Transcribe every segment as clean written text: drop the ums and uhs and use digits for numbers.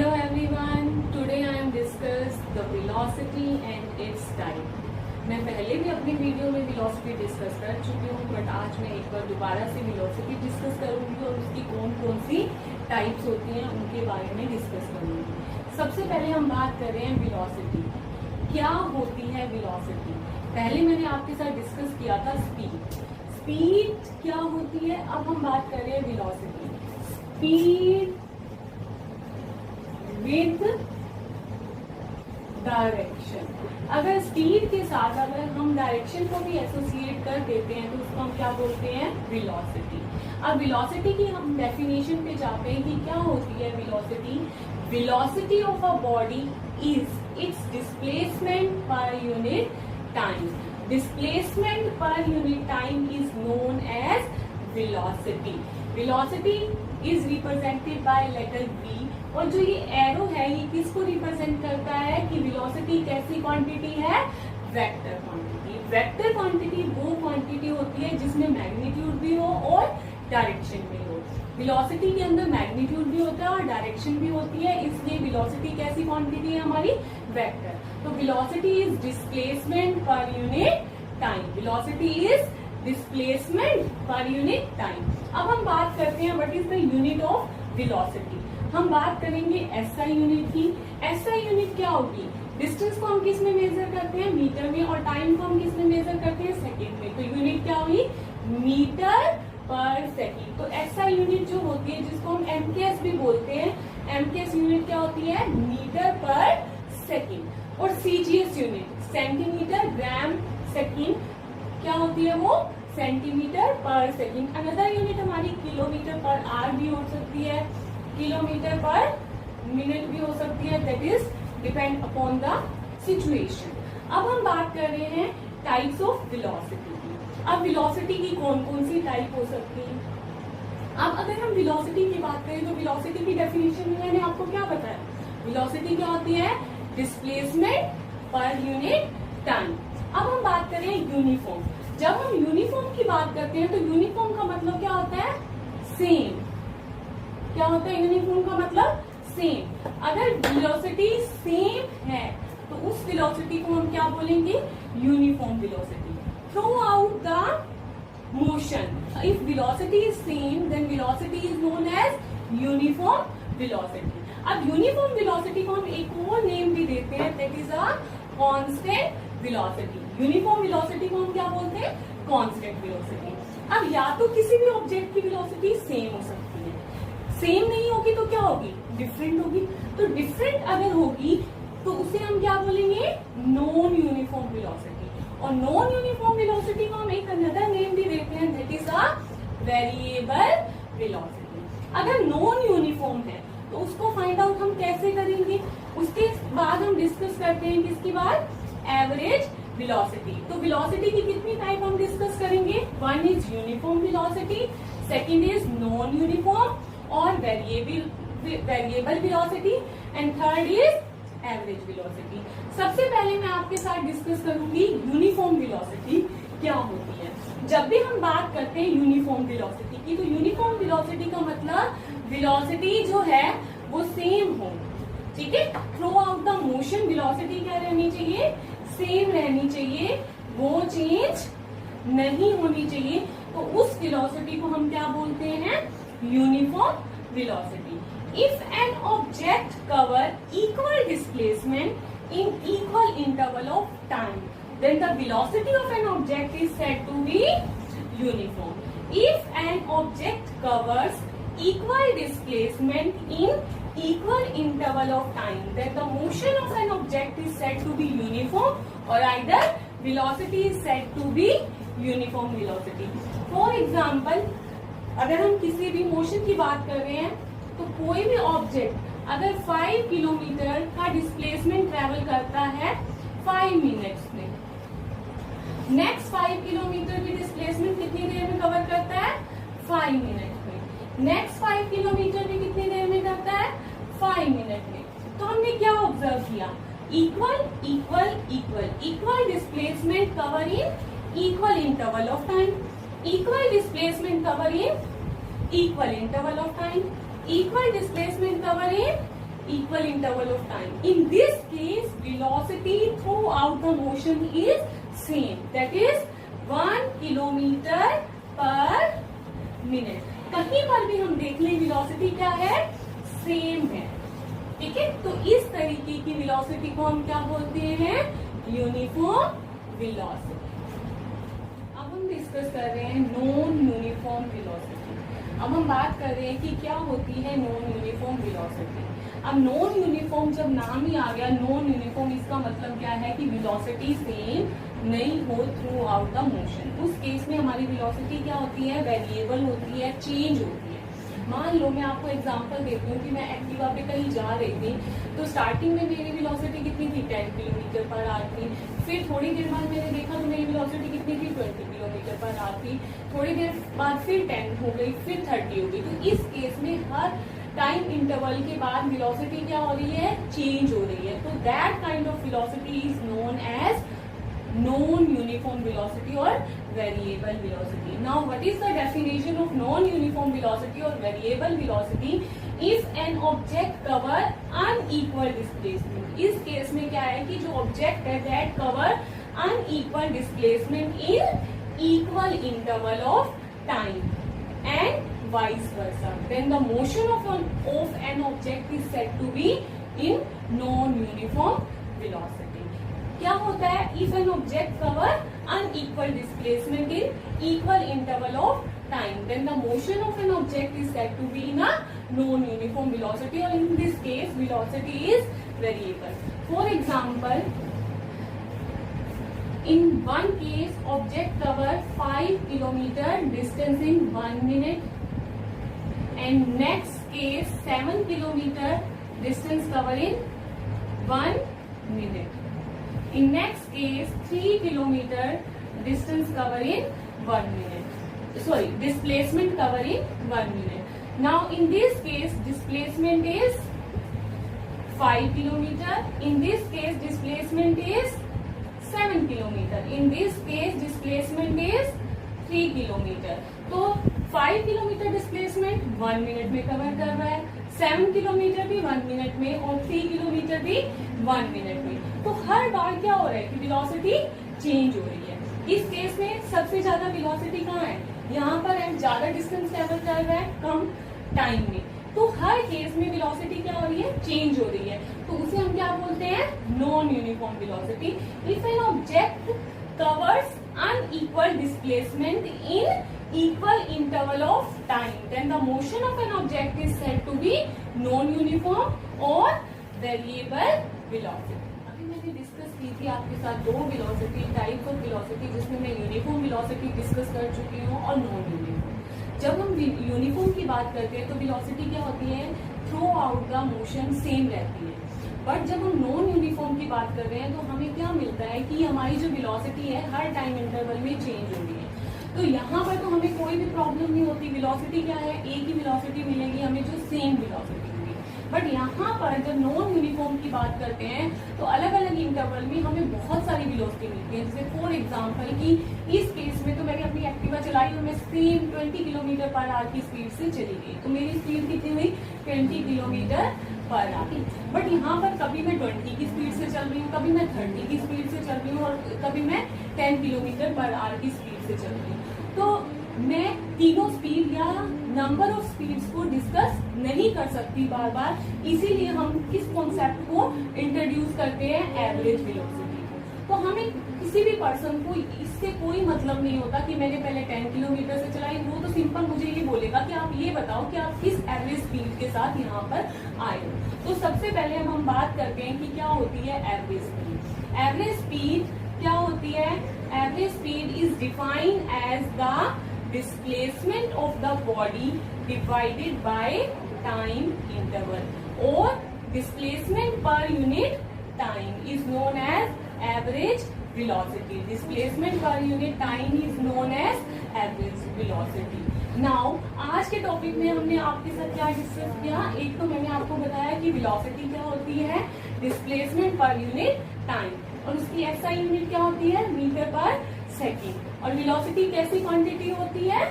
Hello everyone. Today I am discuss the velocity and its type. मैं पहले भी अपनी वीडियो में velocity डिस्कस कर चुकी हूँ, बट आज मैं एक बार दोबारा से velocity डिस्कस करूंगी और उसकी कौन कौन सी टाइप्स होती हैं उनके बारे में डिस्कस करूंगी। सबसे पहले हम बात कर रहे हैं velocity। क्या होती है velocity? पहले मैंने आपके साथ डिस्कस किया था स्पीड। स्पीड क्या होती है? अब हम बात कर रहे हैं velocity। Speed with direction. अगर स्पीड के साथ अगर हम डायरेक्शन को भी एसोसिएट कर देते हैं तो उसको हम क्या बोलते हैं? वेलोसिटी। अब वेलोसिटी की हम डेफिनेशन पे जाते हैं कि क्या होती है velocity. Velocity of a body is its displacement per unit time. Displacement per unit time is known as velocity. Velocity is represented by letter v, और जो ये एरो है ये किसको रिप्रेजेंट करता है कि वेलोसिटी कैसी क्वांटिटी है? Vector quantity. वेक्टर क्वांटिटी वो क्वांटिटी होती है जिसमें मैग्नीट्यूड भी हो और डायरेक्शन भी हो। वेलोसिटी के अंदर मैग्नीट्यूड भी होता है और डायरेक्शन भी होती है, इसलिए वेलोसिटी कैसी क्वांटिटी है हमारी? वेक्टर। तो velocity is displacement per unit time. Velocity is displacement per unit time. अब हम बात करते हैं what is the unit of velocity. हम बात करेंगे एसआई यूनिट की। एसआई यूनिट क्या होगी? डिस्टेंस को हम किस में मेजर करते हैं? मीटर में। और टाइम को हम किस में मेजर करते हैं? सेकेंड में। तो यूनिट क्या हुई? मीटर पर सेकेंड। तो एसआई यूनिट जो होती है जिसको हम एमकेएस भी बोलते हैं, एमकेएस यूनिट क्या होती है? मीटर पर सेकेंड। और CGS unit centimetre gram second क्या होती है? वो सेंटीमीटर पर सेकेंड। अनदर यूनिट हमारी किलोमीटर पर आवर भी हो सकती है, किलोमीटर पर मिनट भी हो सकती है। That is depend upon the situation. अब हम बात कर रहे हैं टाइप्स ऑफ वेलोसिटी की। अब वेलोसिटी की कौन कौन सी टाइप हो सकती है? अब अगर हम वेलोसिटी की बात करें तो वेलोसिटी की डेफिनेशन में मैंने आपको क्या बताया? वेलोसिटी क्या होती है? Displacement per unit time. अब हम बात करें यूनिफॉर्म। जब हम यूनिफॉर्म की बात करते हैं तो यूनिफॉर्म का मतलब क्या होता है? सेम। क्या होता है यूनिफॉर्म का मतलब? सेम। अगर वेलोसिटी सेम है तो उस वेलोसिटी को हम क्या बोलेंगे? Uniform velocity. Throughout the motion if velocity is same then velocity is known as uniform velocity. अब यूनिफॉर्म वेलोसिटी को हम एक और नेम भी देते हैं, that is a constant velocity. Uniform velocity को हम क्या बोलते हैं? Constant velocity. अब या तो किसी भी ऑब्जेक्ट की वेलोसिटी सेम हो सकती है, सेम नहीं होगी तो क्या होगी? डिफरेंट होगी। तो डिफरेंट अगर होगी तो उसे हम क्या बोलेंगे? Non uniform velocity. और नॉन यूनिफॉर्म वेलोसिटी को हम एक अनदर नेम भी देते हैं, that is a variable velocity. अगर नॉन यूनिफॉर्म है तो उसको फाइंड आउट हम कैसे करेंगे? उसके बाद हम डिस्कस करते हैं किसकी बात? Average velocity. तो वेलोसिटी की कितनी टाइप हम डिस्कस करेंगे? One is uniform velocity, second is non uniform और variable velocity, and third is average velocity. सबसे पहले मैं आपके साथ डिस्कस करूंगी यूनिफॉर्म वेलोसिटी क्या होती है। जब भी हम बात करते हैं यूनिफॉर्म वेलोसिटी की तो यूनिफॉर्म वेलोसिटी का मतलब वेलोसिटी जो है वो सेम हो, ठीक है। Through out the motion velocity क्या रहनी चाहिए? सेम रहनी चाहिए, वो चेंज नहीं होनी चाहिए। तो उस वेलोसिटी को हम क्या बोलते हैं? Uniform velocity. If an object cover equal displacement in equal interval of time then the velocity of an object is said to be uniform. If an object covers equal displacement in equal interval of time, then the motion of an object is said to be uniform, or either velocity is said to be uniform velocity. For example, अगर हम किसी भी motion की बात कर रहे हैं तो कोई भी ऑब्जेक्ट अगर 5 किलोमीटर का डिस्प्लेसमेंट ट्रेवल करता है 5 मिनट्स में, नेक्स्ट 5 किलोमीटर की डिस्प्लेसमेंट कितनी देर में कवर करता है? 5 मिनट में। नेक्स्ट 5 किलोमीटर भी कितनी देर में करता है? 5 मिनट में। तो हमने क्या ऑब्जर्व किया? Equal equal equal equal displacement cover in equal interval of time, equal displacement cover in equal interval of time, equal displacement cover in equal interval of time. In this case, velocity throughout the motion is same. That is 1 kilometer per minute. कहीं पर भी हम देख लें velocity क्या है, same है. ठीक है, तो इस तरीके की वेलोसिटी को हम क्या बोलते हैं, यूनिफॉर्म वेलोसिटी. अब हम डिस्कस कर रहे हैं नॉन यूनिफॉर्म वेलोसिटी. अब हम बात कर रहे हैं कि क्या होती है नॉन यूनिफॉर्म वेलोसिटी. अब नॉन यूनिफॉर्म जब नाम ही आ गया, नॉन यूनिफॉर्म, इसका मतलब क्या है कि वेलोसिटी सेम नहीं हो थ्रू आउट द मोशन. उस केस में हमारी वेलोसिटी क्या होती है, वेरिएबल होती है, चेंज होती है. मान लो मैं आपको एग्जांपल देती हूँ कि मैं एक्टिवा पे कहीं जा रही थी, तो स्टार्टिंग में मेरी वेलोसिटी कितनी थी, 10 किलोमीटर पर आवर थी. फिर थोड़ी देर बाद मैंने देखा तो मेरी वेलोसिटी कितनी थी, 20 किलोमीटर पर आवर थी. थोड़ी देर बाद फिर 10 हो गई, फिर 30 हो गई. तो इस केस में हर टाइम इंटरवल के बाद वेलोसिटी क्या हो रही है, चेंज हो रही है. तो that kind of velocity is known as non-uniform velocity or variable velocity. Now, what is the definition of non-uniform velocity or variable velocity? If an object cover unequal displacement. इस case में क्या है कि जो ऑब्जेक्ट है that cover unequal displacement in equal interval of time and vice versa, then the motion of an object is said to be in non-uniform velocity. क्या होता है, if an object cover unequal displacement in equal interval of time, then the motion of an object is said to be in a non uniform velocity, और in this case velocity is variable. For example, in one case object cover 5 kilometre distance in 1 minute, and next case 7 kilometre distance cover in 1 minute. In next case, 3 kilometer distance cover in 1 minute. Sorry, displacement cover in 1 minute. Now, in this case, displacement is 5 kilometer. In this case, displacement is 7 kilometer. In this case, displacement is 3 kilometer. तो 5 kilometre displacement 1 minute में cover कर रहा है, 7 kilometre भी 1 minute में, और 3 kilometre भी 1 minute में. तो हर बार क्या हो रहा है कि वेलोसिटी चेंज हो रही है. इस केस में सबसे ज्यादा वेलोसिटी कहाँ है, यहाँ पर है, ज्यादा डिस्टेंस ट्रेवल कर रहा है कम टाइम में. तो हर केस में वेलोसिटी क्या हो रही है, चेंज हो रही है. तो उसे हम क्या बोलते हैं, non uniform velocity. If an object covers unequal displacement in equal interval of time, then the motion of an object is said to be non-uniform or variable velocity. अभी मैंने डिस्कस की थी आपके साथ दो वेलोसिटी टाइप्स ऑफ वेलोसिटी, जिसमें मैं uniform velocity discuss कर चुकी हूँ और नॉन यूनिफॉर्म. जब हम यूनिफॉर्म की बात करते हैं तो वेलोसिटी क्या होती है, through out the motion same रहती है. बट जब हम नॉन यूनिफॉर्म की बात कर रहे हैं तो हमें क्या मिलता है कि हमारी जो वेलोसिटी है हर टाइम इंटरवल में चेंज हो रही है. तो यहाँ पर तो हमें कोई भी प्रॉब्लम नहीं होती, वेलोसिटी क्या है, एक ही वेलोसिटी मिलेगी हमें जो सेम वेलोसिटी होगी. बट यहाँ पर जब नॉन यूनिफॉर्म की बात करते हैं तो अलग अलग इंटरवल में हमें बहुत सारी वेलोसिटी मिलती है. जैसे फॉर एग्जाम्पल कि इस केस में तो मैंने अपनी एक्टिवा चलाई और मैं सेम 20 किलोमीटर पर आवर की स्पीड से चली गई, तो मेरी स्पीड कितनी हुई, 20 किलोमीटर पर आवर. बट यहाँ पर कभी मैं 20 की स्पीड से चल रही हूँ, कभी मैं 30 की स्पीड से चल रही हूँ, और कभी मैं 10 किलोमीटर पर आवर की स्पीड से चल रही हूँ. तो मैं तीनों स्पीड या नंबर ऑफ स्पीड्स को डिस्कस नहीं कर सकती बार बार. इसीलिए हम किस कॉन्सेप्ट को इंट्रोड्यूस करते हैं, एवरेज वेलोसिटी को. तो हमें किसी भी पर्सन को इससे कोई मतलब नहीं होता कि मैंने पहले 10 किलोमीटर से चलाई, वो तो सिंपल मुझे ये बोलेगा कि आप ये बताओ कि आप किस एवरेज स्पीड के साथ यहाँ पर आए हो. तो सबसे पहले हम बात करते हैं कि क्या होती है एवरेज स्पीड. एवरेज स्पीड क्या होती है, average speed is defined as the displacement of the body divided by time interval, or displacement per unit time is known as average velocity. Displacement per unit time is known as average velocity. Now, आज के topic में हमने आपके साथ क्या discuss किया, एक तो मैंने आपको बताया कि वेलोसिटी क्या होती है, डिस्प्लेसमेंट पर यूनिट टाइम, और उसकी एसआई यूनिट क्या होती है, मीटर पर सेकेंड. और वेलोसिटी कैसी क्वांटिटी होती है,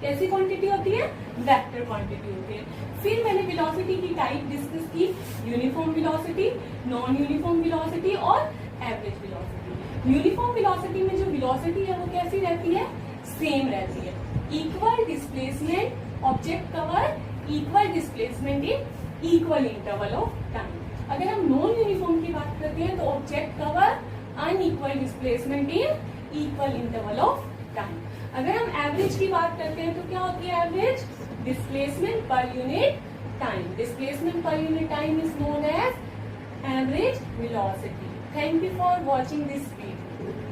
कैसी क्वांटिटी होती है? वेक्टर क्वांटिटी होती है। फिर मैंने वेलोसिटी की टाइप डिस्कस की, uniform velocity, non uniform velocity और एवरेज वेलोसिटी। यूनिफॉर्म वेलोसिटी में जो वेलोसिटी है वो कैसी रहती है? सेम रहती है। Equal displacement object cover, equal displacement in equal interval of time. अगर हम नॉन यूनिफॉर्म की बात करते हैं तो object cover unequal displacement in equal interval of time. अगर हम एवरेज की बात करते हैं तो क्या होती है average? Displacement per unit time. Displacement per unit time is known as average velocity. Thank you for watching this video.